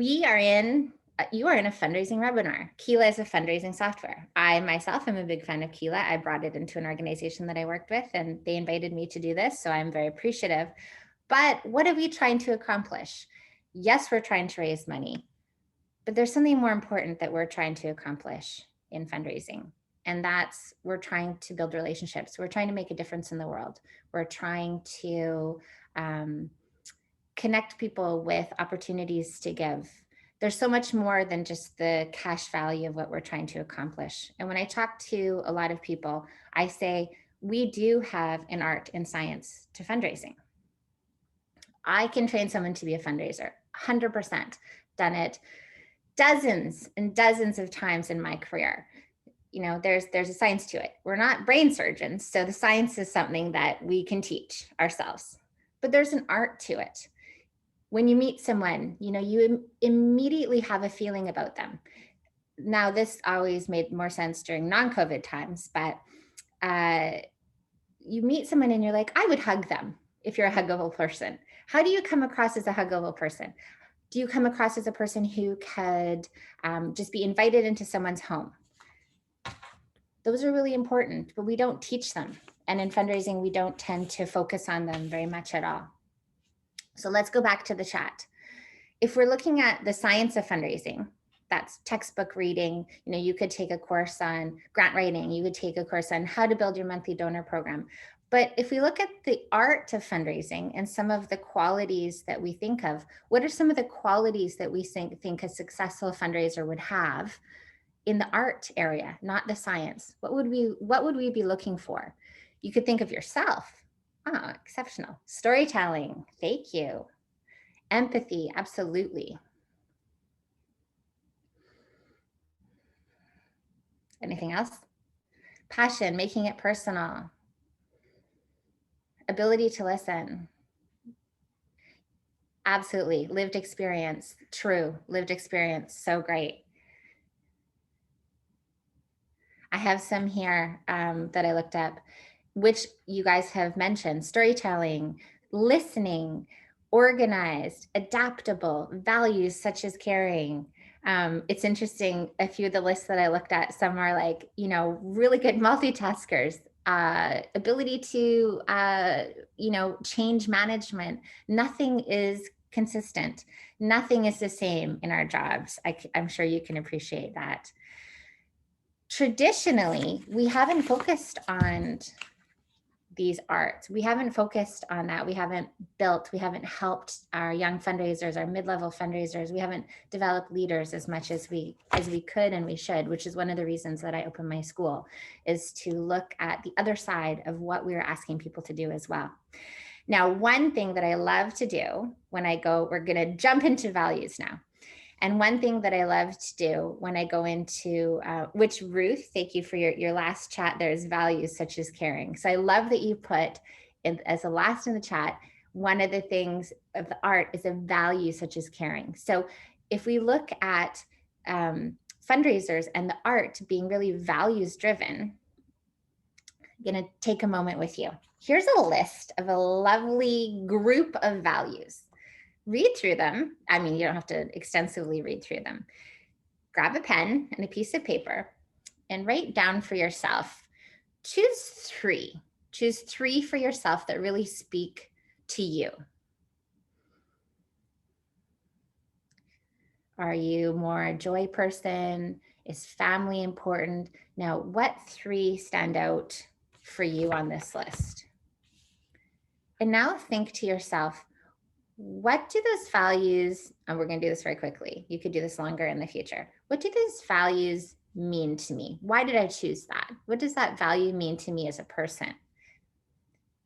You are in a fundraising webinar. Keela is a fundraising software. I myself am a big fan of Keela. I brought it into an organization that I worked with, and they invited me to do this, so I'm very appreciative. But what are we trying to accomplish? Yes, we're trying to raise money, but there's something more important that we're trying to accomplish in fundraising. And that's, we're trying to build relationships. We're trying to make a difference in the world. We're trying to connect people with opportunities to give. There's so much more than just the cash value of what we're trying to accomplish. And when I talk to a lot of people, I say, we do have an art and science to fundraising. I can train someone to be a fundraiser, 100%. Done it dozens and dozens of times in my career. You know, there's a science to it. We're not brain surgeons, so the science is something that we can teach ourselves. But there's an art to it. When you meet someone, you know, you immediately have a feeling about them. Now, this always made more sense during non-COVID times, but you meet someone and you're like, I would hug them if you're a huggable person. How do you come across as a huggable person? Do you come across as a person who could just be invited into someone's home? Those are really important, but we don't teach them. And in fundraising, we don't tend to focus on them very much at all. So let's go back to the chat. If we're looking at the science of fundraising, that's textbook reading. You know, you could take a course on grant writing. You could take a course on how to build your monthly donor program. But if we look at the art of fundraising and some of the qualities that we think of, what are some of the qualities that we think a successful fundraiser would have in the art area, not the science? What would we be looking for? You could think of yourself. Ah, exceptional. Storytelling, thank you. Empathy, absolutely. Anything else? Passion, making it personal. Ability to listen. Absolutely. Lived experience, true. Lived experience, so great. I have some here that I looked up, which you guys have mentioned: storytelling, listening, organized, adaptable, values such as caring. It's interesting, a few of the lists that I looked at, some are like, you know, really good multitaskers, ability to, you know, change management. Nothing is consistent. Nothing is the same in our jobs. I'm sure you can appreciate that. Traditionally, we haven't focused on these arts. We haven't focused on that. We haven't helped our young fundraisers, our mid-level fundraisers. We haven't developed leaders as much as we could and we should, which is one of the reasons that I opened my school, is to look at the other side of what we are asking people to do as well. Now, one thing that I love to do when I go, we're going to jump into values now. And one thing that I love to do when I go into, which Ruth, thank you for your last chat, there's values such as caring. So I love that you put in, as the last in the chat, one of the things of the art is a value such as caring. So if we look at fundraisers and the art being really values driven, I'm going to take a moment with you. Here's a list of a lovely group of values. Read through them. I mean, you don't have to extensively read through them. Grab a pen and a piece of paper and write down for yourself. Choose three. Choose three for yourself that really speak to you. Are you more a joy person? Is family important? Now, what three stand out for you on this list? And now think to yourself, what do those values, and we're going to do this very quickly, you could do this longer in the future. What do those values mean to me? Why did I choose that? What does that value mean to me as a person?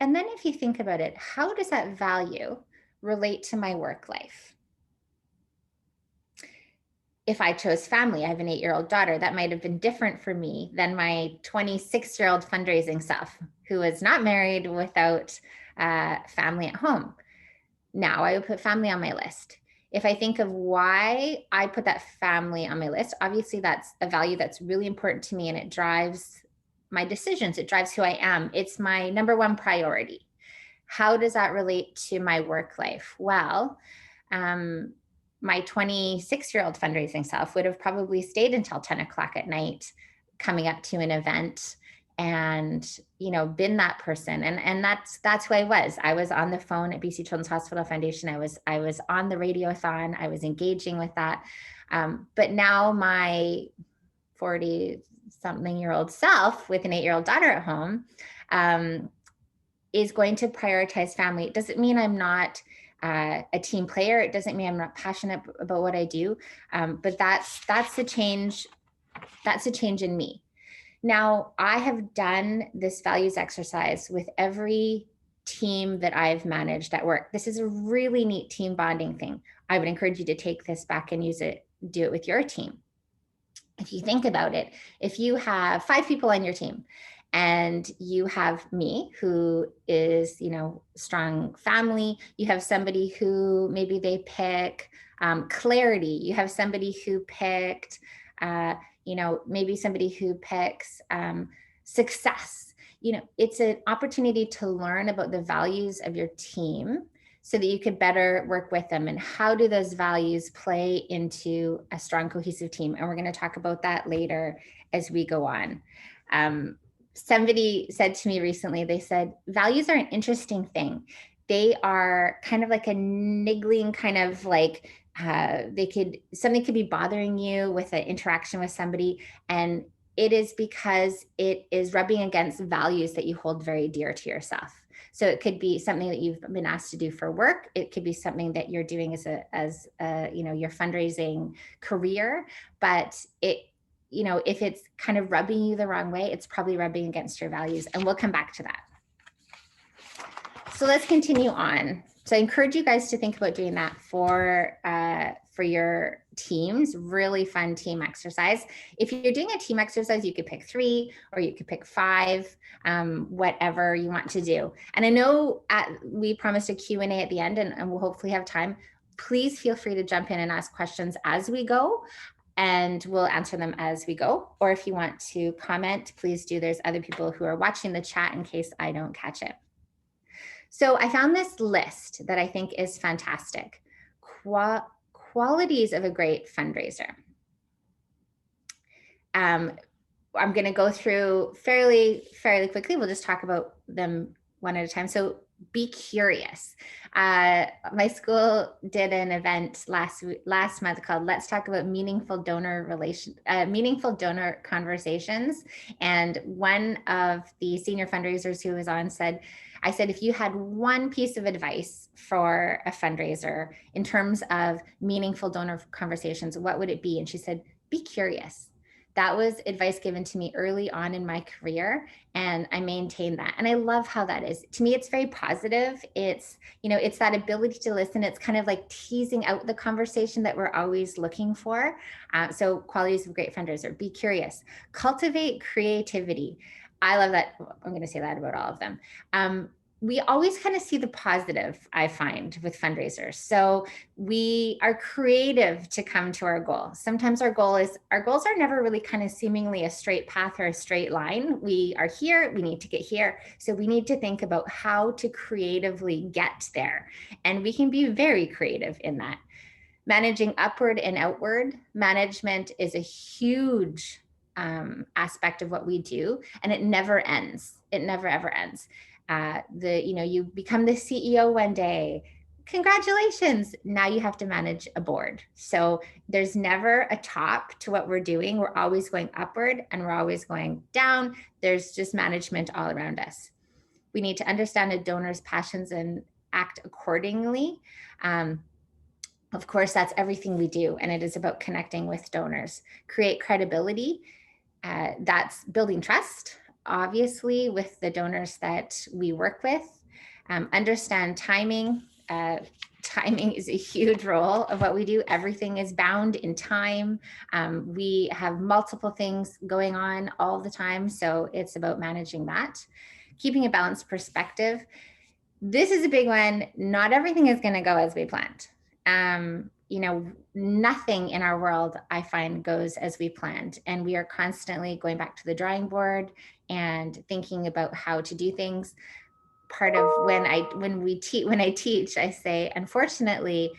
And then if you think about it, how does that value relate to my work life? If I chose family, I have an 8-year-old daughter, that might have been different for me than my 26-year-old fundraising self, who is not married, without family at home. Now I would put family on my list. If I think of why I put that family on my list, obviously that's a value that's really important to me and it drives my decisions. It drives who I am. It's my number one priority. How does that relate to my work life? Well, my 26-year-old fundraising self would have probably stayed until 10 o'clock at night coming up to an event and, you know, been that person. And that's who I was. I was on the phone at BC Children's Hospital Foundation. I was on the radiothon. I was engaging with that. But now my 40-something-year-old self with an 8-year-old daughter at home is going to prioritize family. It doesn't mean I'm not a team player. It doesn't mean I'm not passionate about what I do. But that's the change. That's a change in me. Now, I have done this values exercise with every team that I've managed at work. This is a really neat team bonding thing. I would encourage you to take this back and use it, do it with your team. If you think about it, if you have 5 people on your team and you have me who is, you know, strong family, you have somebody who maybe they pick clarity, you have somebody who picked, you know, maybe somebody who picks success. You know, it's an opportunity to learn about the values of your team so that you could better work with them, and how do those values play into a strong, cohesive team. And we're going to talk about that later as we go on. Somebody said to me recently, they said, values are an interesting thing. They are kind of like a niggling kind of like, something could be bothering you with an interaction with somebody, and it is because it is rubbing against values that you hold very dear to yourself. So it could be something that you've been asked to do for work. It could be something that you're doing as a you know, your fundraising career. But it, you know, if it's kind of rubbing you the wrong way, it's probably rubbing against your values. And we'll come back to that. So let's continue on. So I encourage you guys to think about doing that for your teams. Really fun team exercise. If you're doing a team exercise, you could pick 3 or you could pick 5, whatever you want to do. And I know we promised a Q&A at the end, and we'll hopefully have time. Please feel free to jump in and ask questions as we go, and we'll answer them as we go. Or if you want to comment, please do. There's other people who are watching the chat in case I don't catch it. So I found this list that I think is fantastic. Qualities of a great fundraiser. I'm going to go through fairly quickly. We'll just talk about them one at a time. So be curious. My school did an event last month called "Let's Talk About Meaningful Donor Conversations." And one of the senior fundraisers who was on said, I said, if you had one piece of advice for a fundraiser in terms of meaningful donor conversations, what would it be? And she said, be curious. That was advice given to me early on in my career, and I maintain that. And I love how that is. To me, it's very positive. It's, you know, it's that ability to listen. It's kind of like teasing out the conversation that we're always looking for. So qualities of a great fundraiser: be curious, cultivate creativity. I love that. I'm going to say that about all of them. We always kind of see the positive, I find, with fundraisers. So we are creative to come to our goal. Sometimes our goals are never really kind of seemingly a straight path or a straight line. We are here, we need to get here. So we need to think about how to creatively get there. And we can be very creative in that. Managing upward and outward management is a huge aspect of what we do, and it never ends. It never ever ends. You become the CEO one day. Congratulations. Now you have to manage a board. So there's never a top to what we're doing. We're always going upward and we're always going down. There's just management all around us. We need to understand a donor's passions and act accordingly. Of course, that's everything we do, and it is about connecting with donors. Create credibility. That's building trust, obviously, with the donors that we work with. Understand timing. Timing is a huge role of what we do. Everything is bound in time. We have multiple things going on all the time, so it's about managing that. Keeping a balanced perspective. This is a big one. Not everything is going to go as we planned. Nothing in our world, I find, goes as we planned. And we are constantly going back to the drawing board and thinking about how to do things. Part of when I teach, I say, unfortunately,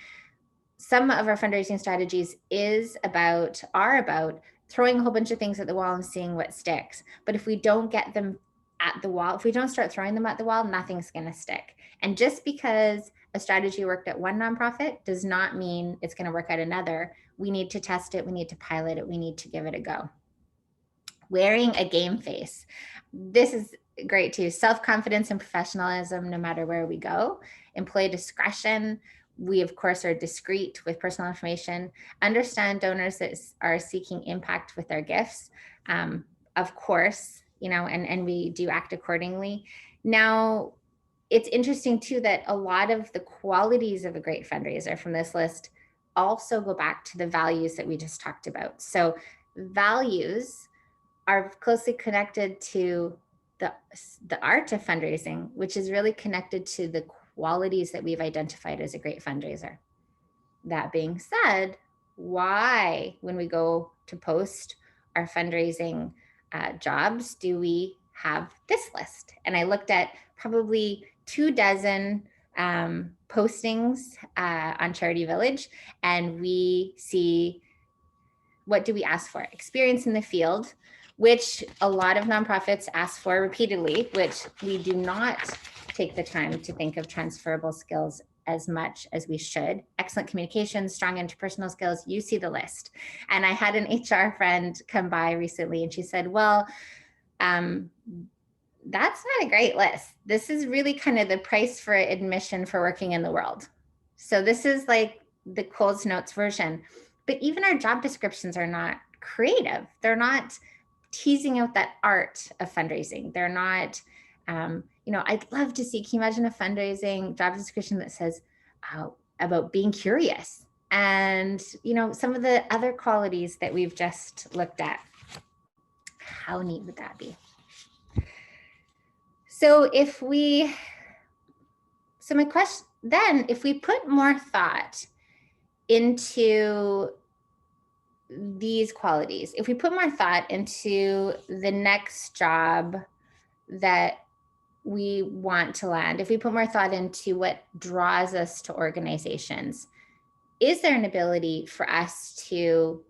some of our fundraising strategies are about throwing a whole bunch of things at the wall and seeing what sticks. But if we don't get them at the wall, if we don't start throwing them at the wall, nothing's going to stick. And just because a strategy worked at one nonprofit does not mean it's going to work at another. We need to test it. We need to pilot it. We need to give it a go. Wearing a game face. This is great too. Self-confidence and professionalism, no matter where we go. Employee discretion. We, of course, are discreet with personal information. Understand donors that are seeking impact with their gifts. Of course, and we do act accordingly. Now, it's interesting too that a lot of the qualities of a great fundraiser from this list also go back to the values that we just talked about. So values are closely connected to the art of fundraising, which is really connected to the qualities that we've identified as a great fundraiser. That being said, why, when we go to post our fundraising jobs, do we have this list? And I looked at probably 24 postings on Charity Village, and we see, what do we ask for? Experience in the field, which a lot of nonprofits ask for repeatedly, which we do not take the time to think of transferable skills as much as we should. Excellent communication, strong interpersonal skills, you see the list. And I had an HR friend come by recently and she said, well, that's not a great list. This is really kind of the price for admission for working in the world. So this is like the Coles Notes version. But even our job descriptions are not creative. They're not teasing out that art of fundraising. They're not, I'd love to see, can you imagine a fundraising job description that says about being curious and, some of the other qualities that we've just looked at. How neat would that be? So if we put more thought into these qualities, if we put more thought into the next job that we want to land, if we put more thought into what draws us to organizations, is there an ability for us to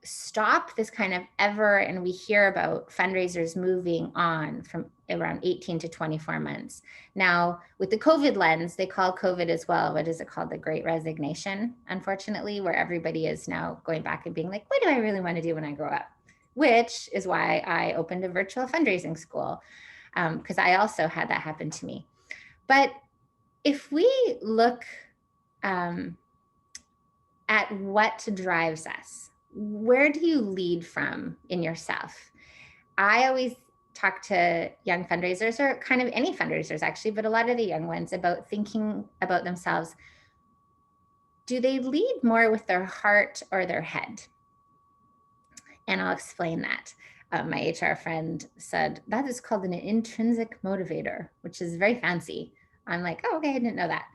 stop this kind of and we hear about fundraisers moving on from around 18 to 24 months. Now, with the COVID lens, they call COVID as well, what is it called? The Great Resignation, unfortunately, where everybody is now going back and being like, what do I really want to do when I grow up? Which is why I opened a virtual fundraising school, because I also had that happen to me. But if we look at what drives us, where do you lead from in yourself? I always talk to young fundraisers, or kind of any fundraisers actually, but a lot of the young ones, about thinking about themselves. Do they lead more with their heart or their head? And I'll explain that. My HR friend said, that is called an intrinsic motivator, which is very fancy. I'm like, oh, okay, I didn't know that.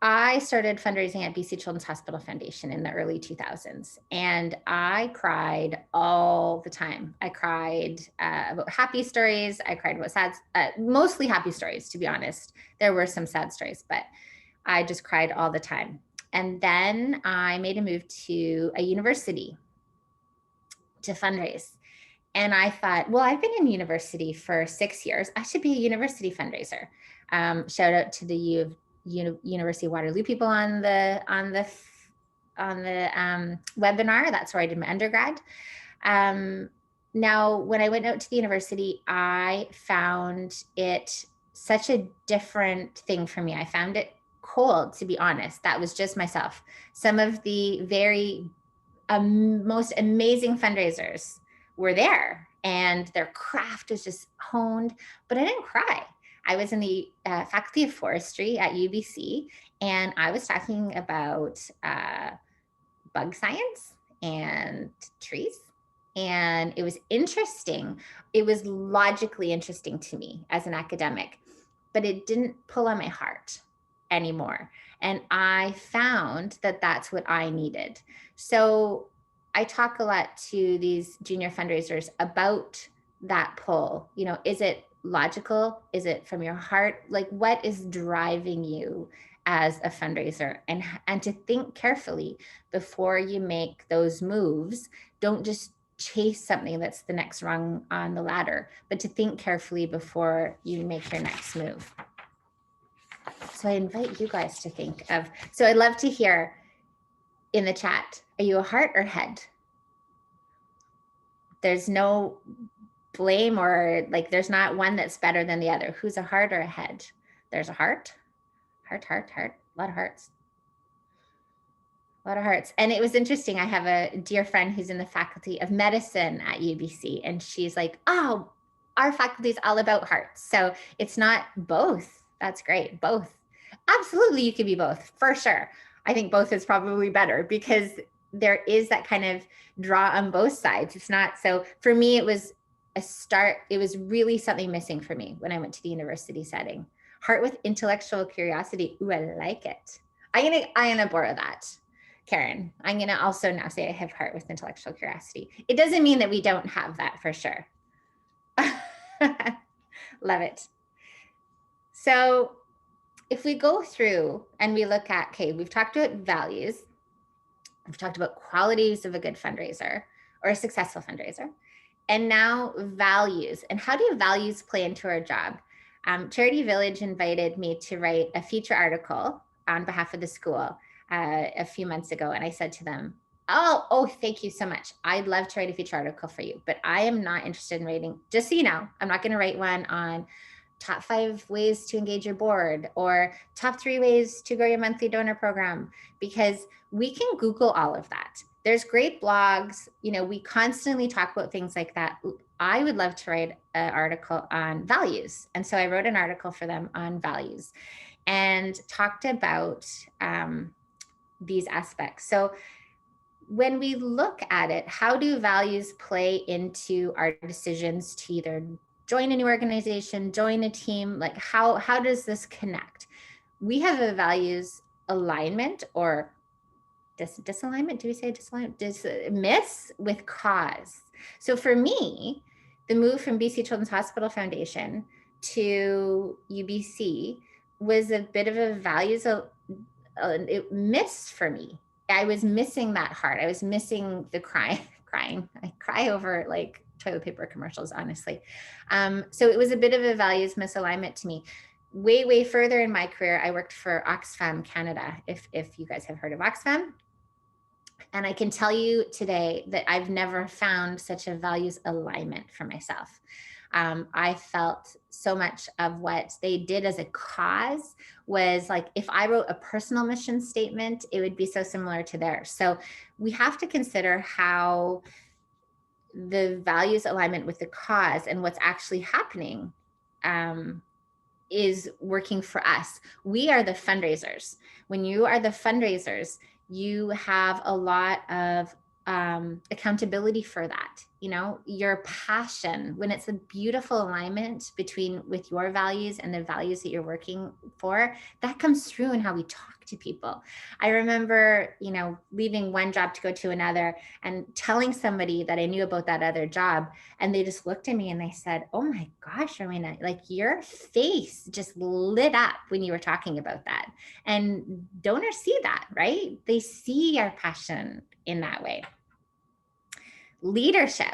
I started fundraising at BC Children's Hospital Foundation in the early 2000s, and I cried all the time. I cried about happy stories. I cried about sad, mostly happy stories, to be honest. There were some sad stories, but I just cried all the time. And then I made a move to a university to fundraise. And I thought, well, I've been in university for 6 years. I should be a university fundraiser. Shout out to the University of Waterloo people on the webinar. That's where I did my undergrad. Now, when I went out to the university, I found it such a different thing for me. I found it cold, to be honest. That was just myself. Some of the very most amazing fundraisers were there, and their craft was just honed, but I didn't cry. I was in the Faculty of Forestry at UBC, and I was talking about bug science and trees. And it was interesting. It was logically interesting to me as an academic, but it didn't pull on my heart anymore. And I found that that's what I needed. So I talk a lot to these junior fundraisers about that pull. Is it logical? Is it from your heart? Like, what is driving you as a fundraiser, and to think carefully before you make those moves. Don't just chase something that's the next rung on the ladder, but to think carefully before you make your next move. So I invite you guys to think of, so I'd love to hear in the chat, are you a heart or head? There's no blame, or like there's not one that's better than the other. Who's a heart or a head? There's a heart, heart, a lot of hearts. A lot of hearts. And it was interesting. I have a dear friend who's in the faculty of medicine at UBC, and she's like, oh, our faculty is all about hearts. So it's not both. That's great. Both. Absolutely, you could be both, for sure. I think both is probably better, because there is that kind of draw on both sides. It's not, so for me, it was a start. It was really something missing for me when I went to the university setting. Heart with intellectual curiosity. Ooh, I like it. I'm gonna borrow that, Karen. I'm gonna also now say I have heart with intellectual curiosity. It doesn't mean that we don't have that, for sure. Love it. So if we go through and we look at, okay, we've talked about values. We've talked about qualities of a good fundraiser or a successful fundraiser. And now values. And how do values play into our job? Charity Village invited me to write a feature article on behalf of the school a few months ago. And I said to them, oh, thank you so much. I'd love to write a feature article for you, but I am not interested in writing, just so you know, I'm not going to write one on top 5 ways to engage your board or top 3 ways to grow your monthly donor program, because we can Google all of that. There's great blogs, you know, we constantly talk about things like that. I would love to write an article on values. And so I wrote an article for them on values and talked about these aspects. So when we look at it, how do values play into our decisions to either join a new organization, join a team? Like how does this connect? We have a values alignment or disalignment. Do we say disalignment? Miss with cause. So for me, the move from BC Children's Hospital Foundation to UBC was a bit of a values miss for me. I was missing that heart. I was missing the crying. I cry over like toilet paper commercials, honestly. So it was a bit of a values misalignment to me. Way further in my career, I worked for Oxfam Canada, if you guys have heard of Oxfam. And I can tell you today that I've never found such a values alignment for myself. I felt so much of what they did as a cause was like, if I wrote a personal mission statement, it would be so similar to theirs. So we have to consider how the values alignment with the cause and what's actually happening is working for us. We are the fundraisers. When you are the fundraisers, you have a lot of accountability for that. You know, your passion, when it's a beautiful alignment with your values and the values that you're working for, that comes through in how we talk to people. I remember, you know, leaving one job to go to another and telling somebody that I knew about that other job. And they just looked at me and they said, oh my gosh, Rowena, like your face just lit up when you were talking about that. And donors see that, right? They see our passion in that way. Leadership.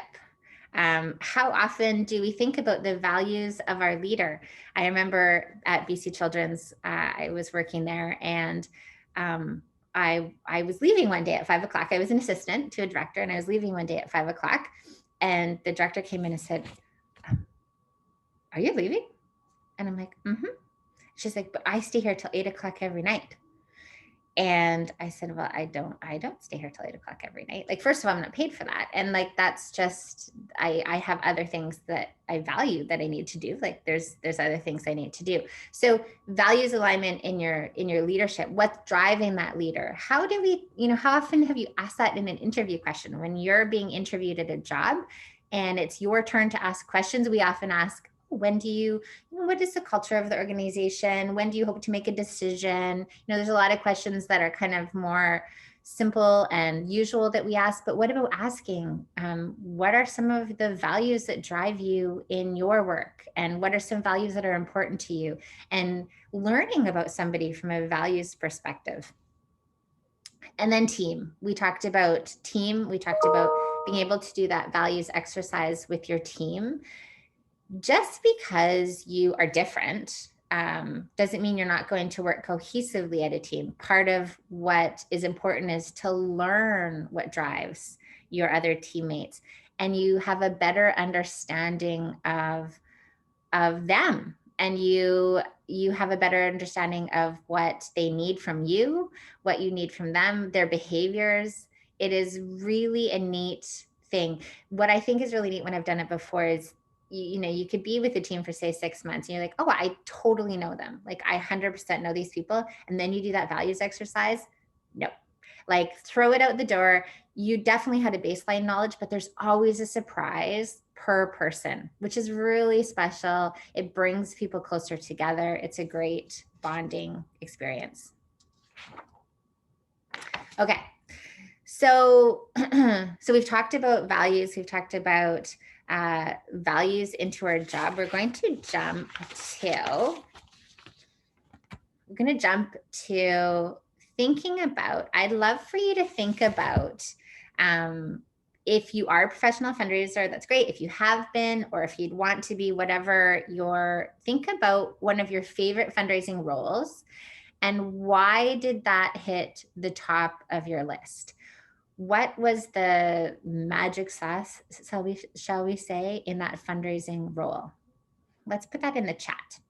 How often do we think about the values of our leader? I remember at BC Children's, I was working there, and I was leaving one day at 5 o'clock. I was an assistant to a director, and I was leaving one day at 5 o'clock. And the director came in and said, are you leaving? And I'm like, mm-hmm. She's like, but I stay here till 8 o'clock every night. And I said, well, I don't stay here till 8 o'clock every night. Like, first of all, I'm not paid for that. And like, that's just, I have other things that I value that I need to do. Like there's other things I need to do. So values alignment in your leadership, what's driving that leader? How do we, you know, how often have you asked that in an interview question? When you're being interviewed at a job and it's your turn to ask questions, we often ask, when do you know, what is the culture of the organization? When do you hope to make a decision? You know, there's a lot of questions that are kind of more simple and usual that we ask, but what about asking, what are some of the values that drive you in your work? And what are some values that are important to you? And learning about somebody from a values perspective. And then team. We talked about team. We talked about being able to do that values exercise with your team. Just because you are different doesn't mean you're not going to work cohesively at a team. Part of what is important is to learn what drives your other teammates, and you have a better understanding of them, and you have a better understanding of what they need from you, what you need from them, their behaviors. It is really a neat thing. What I think is really neat when I've done it before is, you know, you could be with a team for say 6 months and you're like, oh, I totally know them. Like I 100% know these people. And then you do that values exercise. No, like throw it out the door. You definitely had a baseline knowledge, but there's always a surprise per person, which is really special. It brings people closer together. It's a great bonding experience. Okay. So we've talked about values. We've talked about values into our job. We're going to jump to thinking about, I'd love for you to think about, if you are a professional fundraiser, that's great. If you have been, or if you'd want to be, whatever think about one of your favorite fundraising roles and why did that hit the top of your list? What was the magic sauce, shall we say, in that fundraising role? Let's put that in the chat.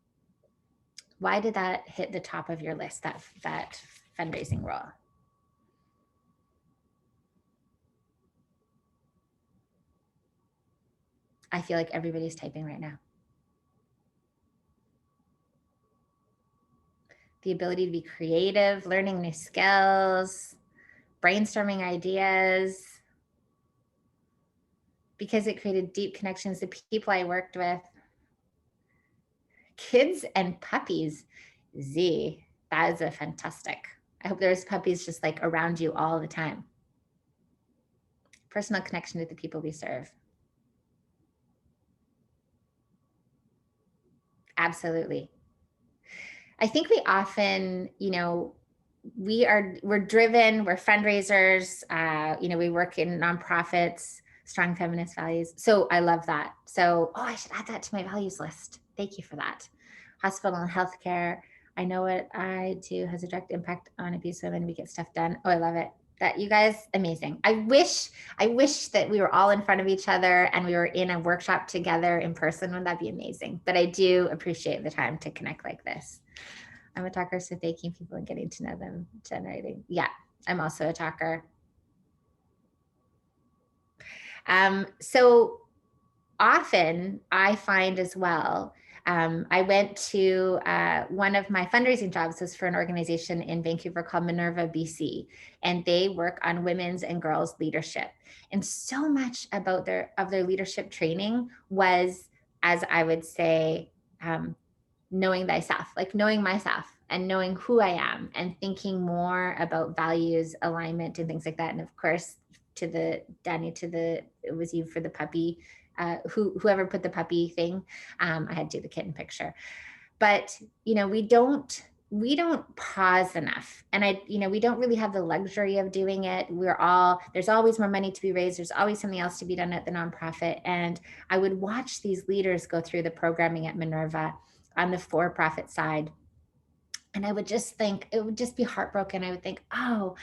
Why did that hit the top of your list, that fundraising role? I feel like everybody's typing right now. The ability to be creative, learning new skills, brainstorming ideas, because it created deep connections to people I worked with. Kids and puppies. Z, that is a fantastic. I hope there's puppies just like around you all the time. Personal connection to the people we serve. Absolutely. I think we often, you know, we're driven, we're fundraisers, you know, we work in nonprofits, strong feminist values. So I love that. So, I should add that to my values list. Thank you for that. Hospital and healthcare. I know what I do has a direct impact on abuse women. We get stuff done. Oh, I love it. That you guys, amazing. I wish that we were all in front of each other and we were in a workshop together in person. Wouldn't that be amazing? But I do appreciate the time to connect like this. I'm a talker, so thanking people and getting to know them, generating. Yeah, I'm also a talker. So often I find as well, I went to one of my fundraising jobs was for an organization in Vancouver called Minerva, BC, and they work on women's and girls leadership. And so much about their leadership training was, as I would say, knowing thyself, like knowing myself and knowing who I am and thinking more about values, alignment, and things like that. And of course, it was you for the puppy, whoever put the puppy thing. I had to do the kitten picture, but you know, we don't pause enough. And we don't really have the luxury of doing it. There's always more money to be raised. There's always something else to be done at the nonprofit. And I would watch these leaders go through the programming at Minerva on the for-profit side. And I would just think, it would just be heartbroken. I would think, oh,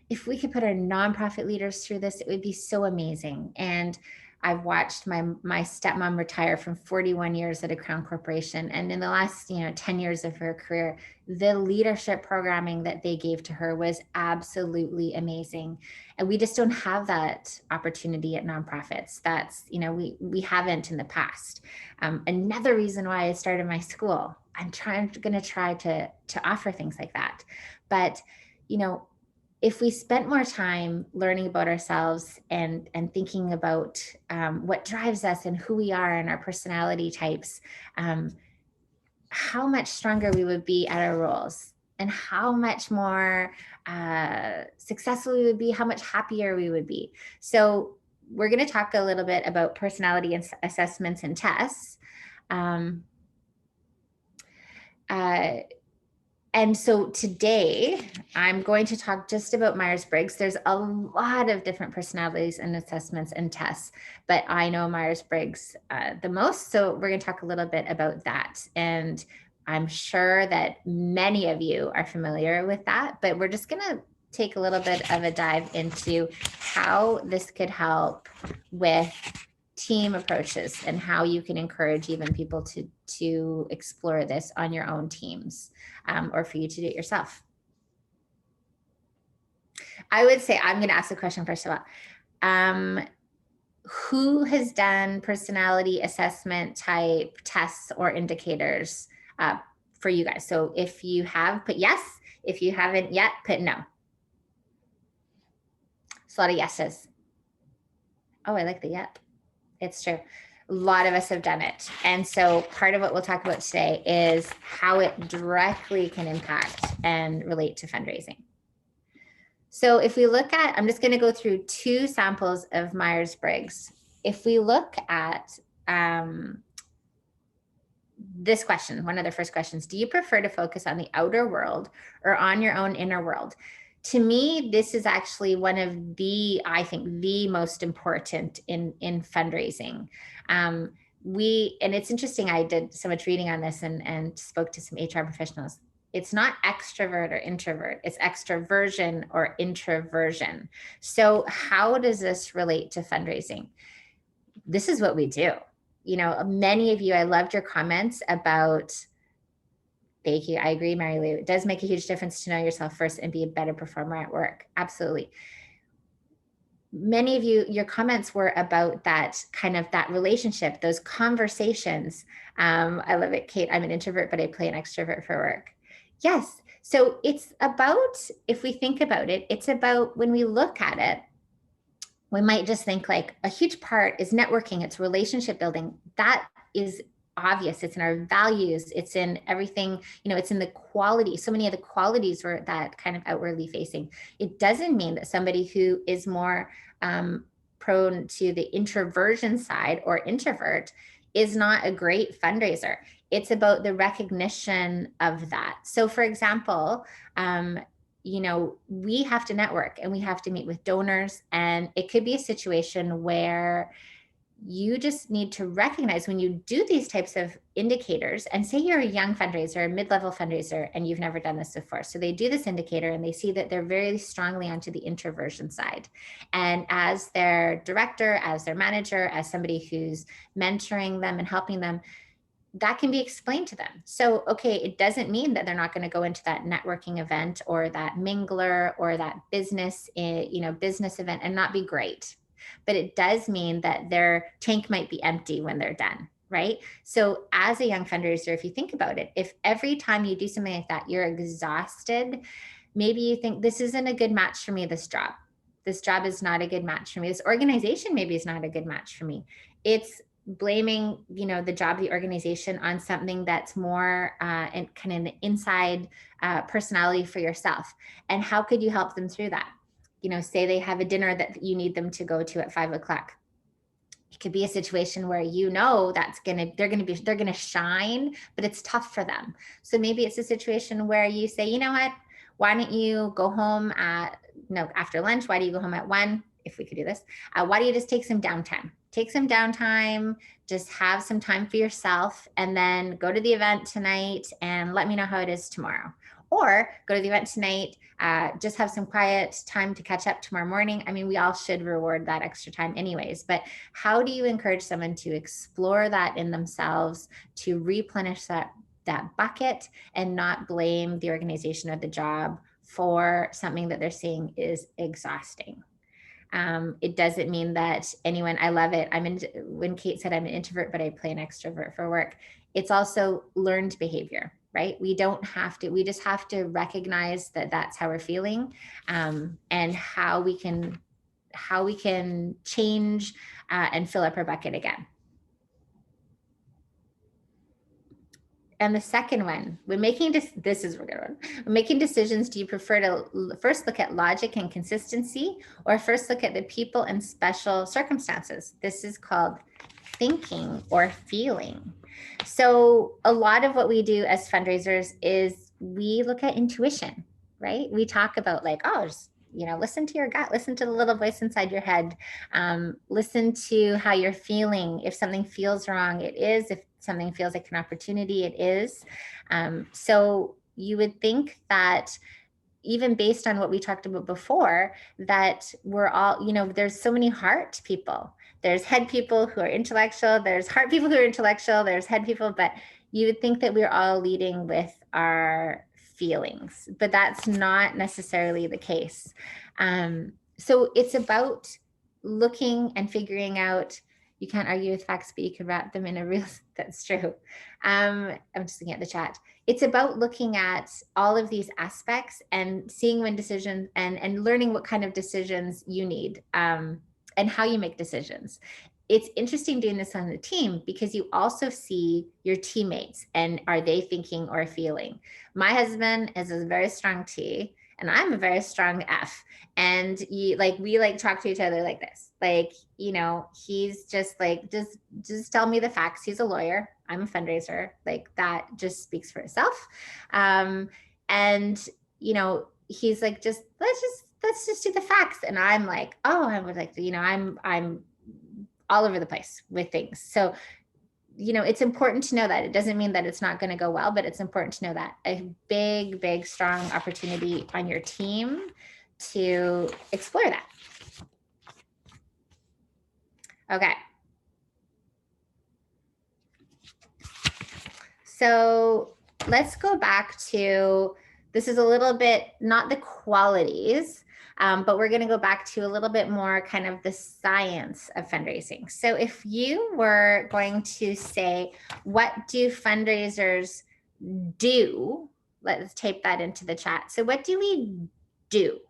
if we could put our nonprofit leaders through this, it would be so amazing. And I've watched my stepmom retire from 41 years at a Crown Corporation. And in the last 10 years of her career, the leadership programming that they gave to her was absolutely amazing. And we just don't have that opportunity at nonprofits. That's, we haven't in the past. Another reason why I started my school, I'm going to try to offer things like that. But, if we spent more time learning about ourselves and thinking about what drives us and who we are and our personality types, how much stronger we would be at our roles. and how much more successful we would be, how much happier we would be. So we're going to talk a little bit about personality assessments and tests. And so today I'm going to talk just about Myers-Briggs. There's a lot of different personalities and assessments and tests, but I know Myers-Briggs the most. So we're going to talk a little bit about that. And I'm sure that many of you are familiar with that, but we're just going to take a little bit of a dive into how this could help with team approaches and how you can encourage even people to explore this on your own teams, or for you to do it yourself. I would say, I'm going to ask the question first of all. Who has done personality assessment type tests or indicators for you guys? So if you have, put yes. If you haven't yet, put no. It's a lot of yeses. Oh, I like the yep. It's true. A lot of us have done it. And so part of what we'll talk about today is how it directly can impact and relate to fundraising. So if we look at, I'm just going to go through 2 samples of Myers-Briggs. If we look at this question, one of the first questions, do you prefer to focus on the outer world or on your own inner world? To me, this is actually one of the, I think, the most important in fundraising. And it's interesting, I did so much reading on this and spoke to some HR professionals. It's not extrovert or introvert, it's extroversion or introversion. So how does this relate to fundraising? This is what we do. You know, many of you, I loved your comments about, thank you. I agree, Mary Lou. It does make a huge difference to know yourself first and be a better performer at work. Absolutely. Many of you, your comments were about that kind of that relationship, those conversations. I love it, Kate. I'm an introvert, but I play an extrovert for work. Yes. So it's about, if we think about it, it's about when we look at it, we might just think like a huge part is networking, it's relationship building. That is obvious. It's in our values. It's in everything, you know, it's in the quality. So many of the qualities were that kind of outwardly facing. It doesn't mean that somebody who is more prone to the introversion side or introvert is not a great fundraiser. It's about the recognition of that. So for example, you know, we have to network and we have to meet with donors, and it could be a situation where you just need to recognize when you do these types of indicators, and say you're a young fundraiser, a mid-level fundraiser, and you've never done this before. So they do this indicator and they see that they're very strongly onto the introversion side. And as their director, as their manager, as somebody who's mentoring them and helping them, that can be explained to them. So, okay, it doesn't mean that they're not going to go into that networking event or that mingler or that business, you know, business event and not be great. But it does mean that their tank might be empty when they're done, right? So as a young fundraiser, if you think about it, if every time you do something like that, you're exhausted, maybe you think this isn't a good match for me, this job. This job is not a good match for me. This organization maybe is not a good match for me. It's blaming, you know, the job, the organization on something that's more and kind of the inside personality for yourself. And how could you help them through that? You know, say they have a dinner that you need them to go to at 5 o'clock. It could be a situation where, you know, they're gonna shine, but it's tough for them. So maybe it's a situation where you say, you know what, why don't you go home after lunch? Why do you go home at 1? If we could do this, why do you just take some downtime? Take some downtime, just have some time for yourself, and then go to the event tonight and let me know how it is tomorrow. Or go to the event tonight, just have some quiet time to catch up tomorrow morning. I mean, we all should reward that extra time anyways, but how do you encourage someone to explore that in themselves, to replenish that bucket and not blame the organization or the job for something that they're seeing is exhausting? It doesn't mean that anyone, I love it. When Kate said I'm an introvert, but I play an extrovert for work, it's also learned behavior, right? We just have to recognize that that's how we're feeling, and how we can change and fill up our bucket again. And the second one, when making this is a good one. When making decisions, do you prefer to first look at logic and consistency, or first look at the people and special circumstances? This is called thinking or feeling. So a lot of what we do as fundraisers is we look at intuition, right? We talk about like, oh, just, listen to your gut, listen to the little voice inside your head, listen to how you're feeling. If something feels wrong, it is. If something feels like an opportunity, it is. So you would think that even based on what we talked about before, that we're all, there's so many heart people. There's head people who are intellectual, there's heart people who are intellectual, there's head people, but you would think that we're all leading with our feelings, but that's not necessarily the case. So it's about looking and figuring out, you can't argue with facts, but you can wrap them in a real, that's true. I'm just looking at the chat. It's about looking at all of these aspects and seeing when decisions and learning what kind of decisions you need, and how you make decisions. It's interesting doing this on the team because you also see your teammates and are they thinking or feeling. My husband is a very strong T and I'm a very strong F. And we talk to each other like this, he's just like, just tell me the facts. He's a lawyer. I'm a fundraiser. Like that just speaks for itself. And he's like, let's just do the facts. And I'm like, oh, I would like to, I'm all over the place with things. So, it's important to know that. It doesn't mean that it's not going to go well, but it's important to know that a big, big, strong opportunity on your team to explore that. Okay. So let's go back to, this is a little bit, not the qualities, but we're going to go back to a little bit more kind of the science of fundraising. So if you were going to say, what do fundraisers do? Let's tape that into the chat. So what do we do?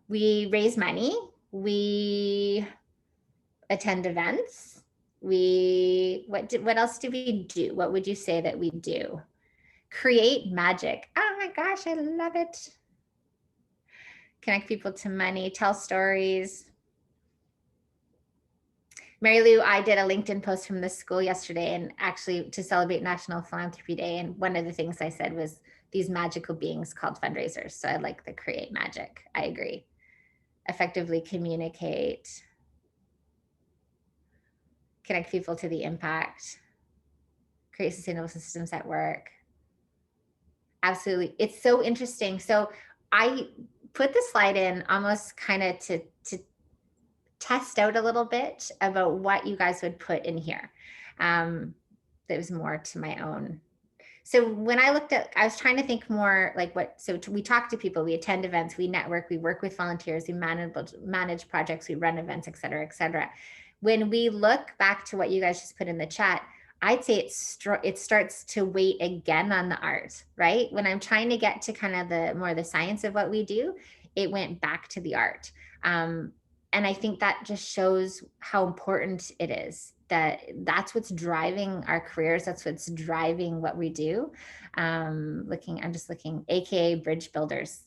We raise money. We attend events. What else do we do? What would you say that we do? Create magic. Oh my gosh, I love it. Connect people to money, tell stories. Mary Lou, I did a LinkedIn post from the school yesterday and actually to celebrate National Philanthropy Day. And one of the things I said was these magical beings called fundraisers. So I like the create magic. I agree. Effectively communicate, connect people to the impact, create sustainable systems at work. Absolutely. It's so interesting. So I put the slide in almost kind of to test out a little bit about what you guys would put in here. That was more to my own. So when I looked at, I was trying to think more like we talk to people, we attend events, we network, we work with volunteers, we manage projects, we run events, et cetera, et cetera. When we look back to what you guys just put in the chat, I'd say it starts to weight again on the art, right? When I'm trying to get to kind of the science of what we do, it went back to the art. And I think that just shows how important it is, that's what's driving our careers. That's what's driving what we do. I'm just looking, AKA bridge builders.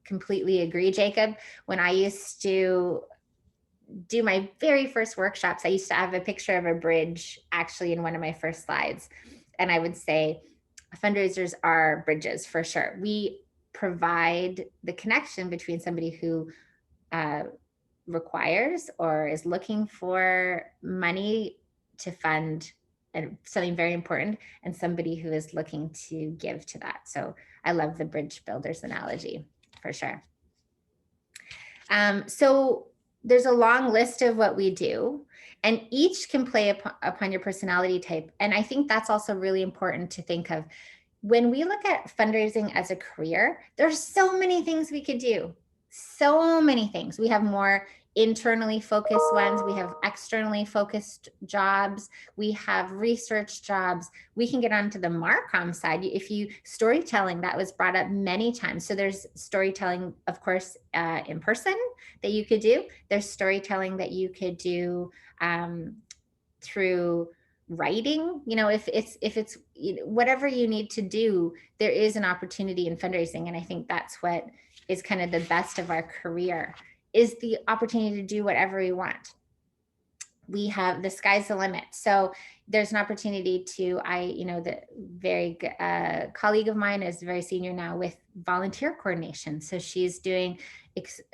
Completely agree, Jacob. When I used to do my very first workshops, I used to have a picture of a bridge actually in one of my first slides. And I would say fundraisers are bridges for sure. We provide the connection between somebody who requires or is looking for money to fund something very important and somebody who is looking to give to that. So I love the bridge builders analogy for sure. So there's a long list of what we do and each can play upon your personality type. And I think that's also really important to think of. When we look at fundraising as a career, there's so many things we could do. So many things. We have more internally focused ones. We have externally focused jobs. We have research jobs. We can get onto the Marcom side. Storytelling, that was brought up many times. So there's storytelling, of course, in person that you could do. There's storytelling that you could do through writing, if it's whatever you need to do, there is an opportunity in fundraising. And I think that's what is kind of the best of our career, is the opportunity to do whatever we want. We have, the sky's the limit. So there's an opportunity to, the very colleague of mine is very senior now with volunteer coordination. So she's doing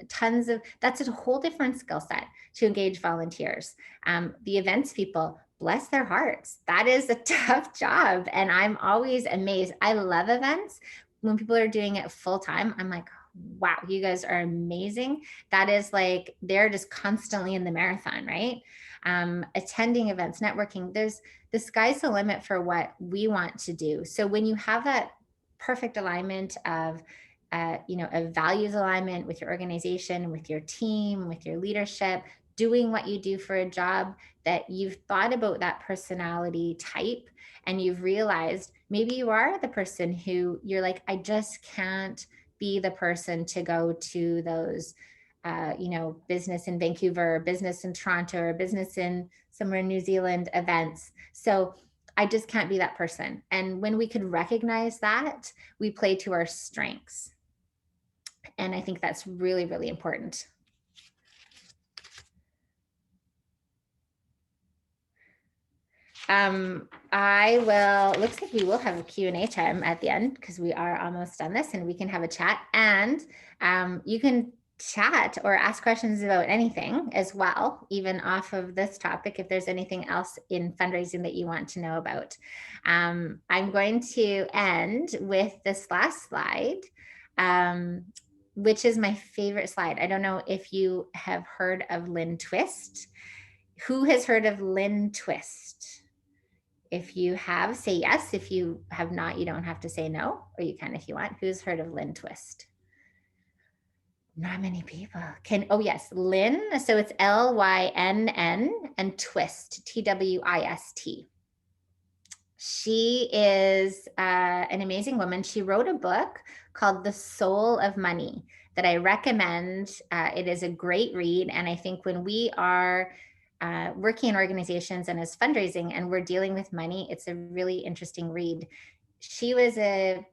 tons of, that's a whole different skill set to engage volunteers. The events people, bless their hearts, that is a tough job. And I'm always amazed. I love events. When people are doing it full time, I'm like, wow, you guys are amazing. That is like, they're just constantly in the marathon, right? Attending events, networking, the sky's the limit for what we want to do. So when you have that perfect alignment of, a values alignment with your organization, with your team, with your leadership, doing what you do for a job, that you've thought about that personality type and you've realized maybe you are the person who you're like, I just can't be the person to go to those business in Vancouver, business in Toronto, or business in somewhere in New Zealand events. So I just can't be that person. And when we could recognize that, we play to our strengths. And I think that's really, really important. Looks like we will have a Q&A time at the end, because we are almost done this, and we can have a chat, and you can chat or ask questions about anything as well, even off of this topic, if there's anything else in fundraising that you want to know about. I'm going to end with this last slide, which is my favorite slide. I don't know if you have heard of Lynn Twist. Who has heard of Lynn Twist? If you have, say yes. If you have not, you don't have to say no, or you can if you want. Who's heard of Lynn Twist? Not many people can. Oh yes, Lynn. So it's Lynn and Twist, Twist. She is an amazing woman. She wrote a book called The Soul of Money that I recommend. It is a great read. And I think when we are working in organizations and as fundraising and we're dealing with money, it's a really interesting read. She was a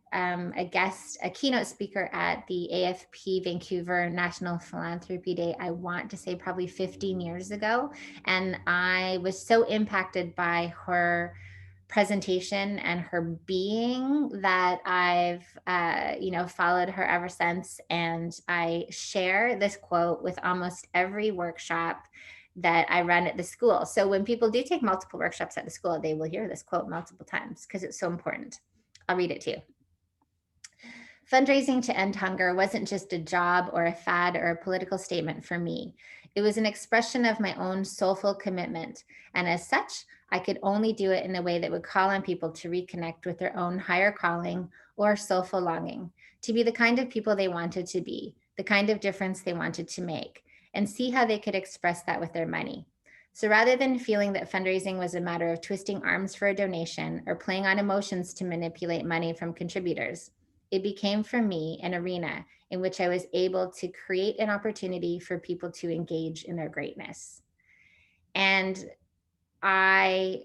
guest, a keynote speaker at the AFP Vancouver National Philanthropy Day, I want to say probably 15 years ago. And I was so impacted by her presentation and her being that I've followed her ever since. And I share this quote with almost every workshop that I run at the school. So when people do take multiple workshops at the school, they will hear this quote multiple times because it's so important. I'll read it to you. Fundraising to end hunger wasn't just a job or a fad or a political statement for me. It was an expression of my own soulful commitment. And as such, I could only do it in a way that would call on people to reconnect with their own higher calling or soulful longing, to be the kind of people they wanted to be, the kind of difference they wanted to make, and see how they could express that with their money. So rather than feeling that fundraising was a matter of twisting arms for a donation or playing on emotions to manipulate money from contributors, it became for me an arena in which I was able to create an opportunity for people to engage in their greatness. And I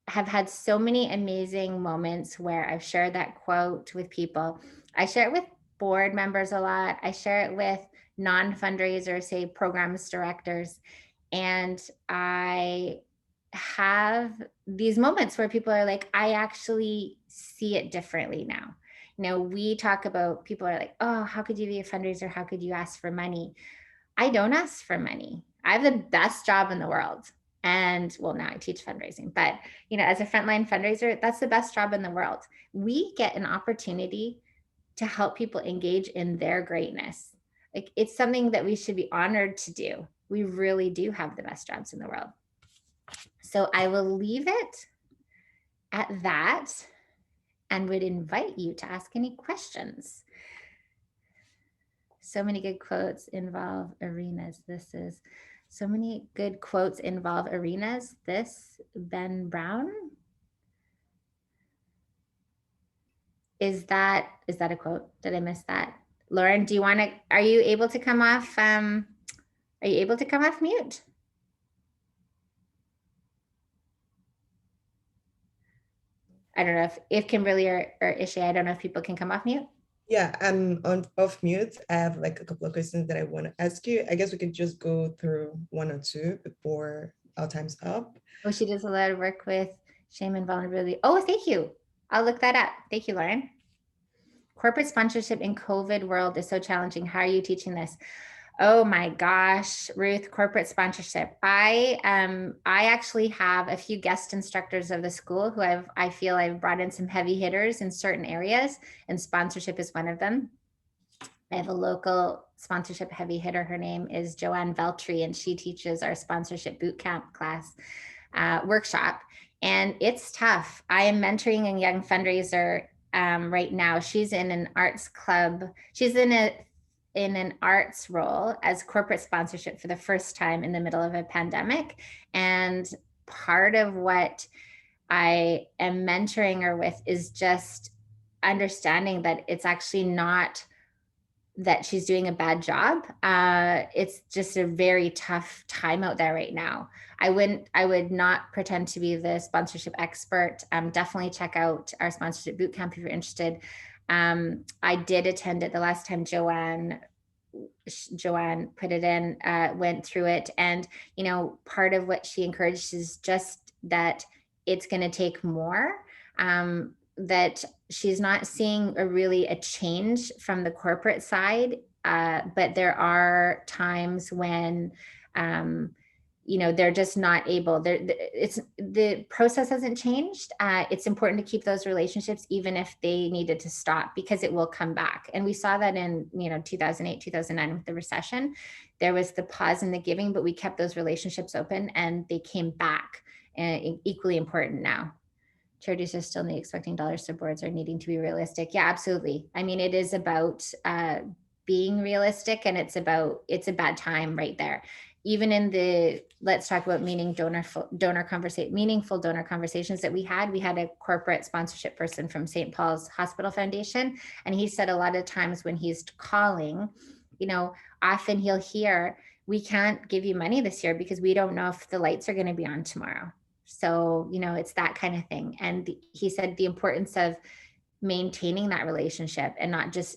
have had so many amazing moments where I've shared that quote with people. I share it with board members a lot. I share it with non-fundraisers, say programs directors. And I have these moments where people are like, I actually see it differently now. We talk about, people are like, oh, how could you be a fundraiser? How could you ask for money? I don't ask for money. I have the best job in the world. And well, now I teach fundraising, but as a frontline fundraiser, that's the best job in the world. We get an opportunity to help people engage in their greatness. Like, it's something that we should be honored to do. We really do have the best jobs in the world. So I will leave it at that and would invite you to ask any questions. So many good quotes involve arenas. This is so many good quotes involve arenas. This, Ben Brown. Is that a quote? Did I miss that? Lauren, are you able to come off mute? I don't know if Kimberly or Ishay, I don't know if people can come off mute. Yeah, I'm on off mute. I have like a couple of questions that I want to ask you. I guess we could just go through one or two before our time's up. Oh, she does a lot of work with shame and vulnerability. Oh, thank you. I'll look that up. Thank you, Lauren. Corporate sponsorship in COVID world is so challenging. How are you teaching this? Oh my gosh, Ruth, corporate sponsorship. I actually have a few guest instructors of the school who I feel I've brought in some heavy hitters in certain areas, and sponsorship is one of them. I have a local sponsorship heavy hitter. Her name is Joanne Veltri, and she teaches our sponsorship boot camp class workshop. And it's tough. I am mentoring a young fundraiser right now. She's in an arts club. She's in an arts role as corporate sponsorship for the first time in the middle of a pandemic. And part of what I am mentoring her with is just understanding that it's actually not that she's doing a bad job. It's just a very tough time out there right now. I would not pretend to be the sponsorship expert. Definitely check out our sponsorship bootcamp if you're interested. I did attend it the last time Joanne put it in, went through it. And, part of what she encouraged is just that it's going to take more. That she's not seeing a change from the corporate side, but there are times when they're just not able. The process hasn't changed. It's important to keep those relationships even if they needed to stop, because it will come back. And we saw that in 2008, 2009 with the recession. There was the pause in the giving, but we kept those relationships open and they came back. And equally important now. Charities are still expecting dollars to boards are needing to be realistic. Yeah, absolutely. I mean, it is about being realistic, and it's a bad time right there. Even in let's talk about meaningful donor conversations that we had a corporate sponsorship person from St. Paul's Hospital Foundation. And he said a lot of times when he's calling, often he'll hear, we can't give you money this year because we don't know if the lights are going to be on tomorrow. So, it's that kind of thing. And he said the importance of maintaining that relationship and not just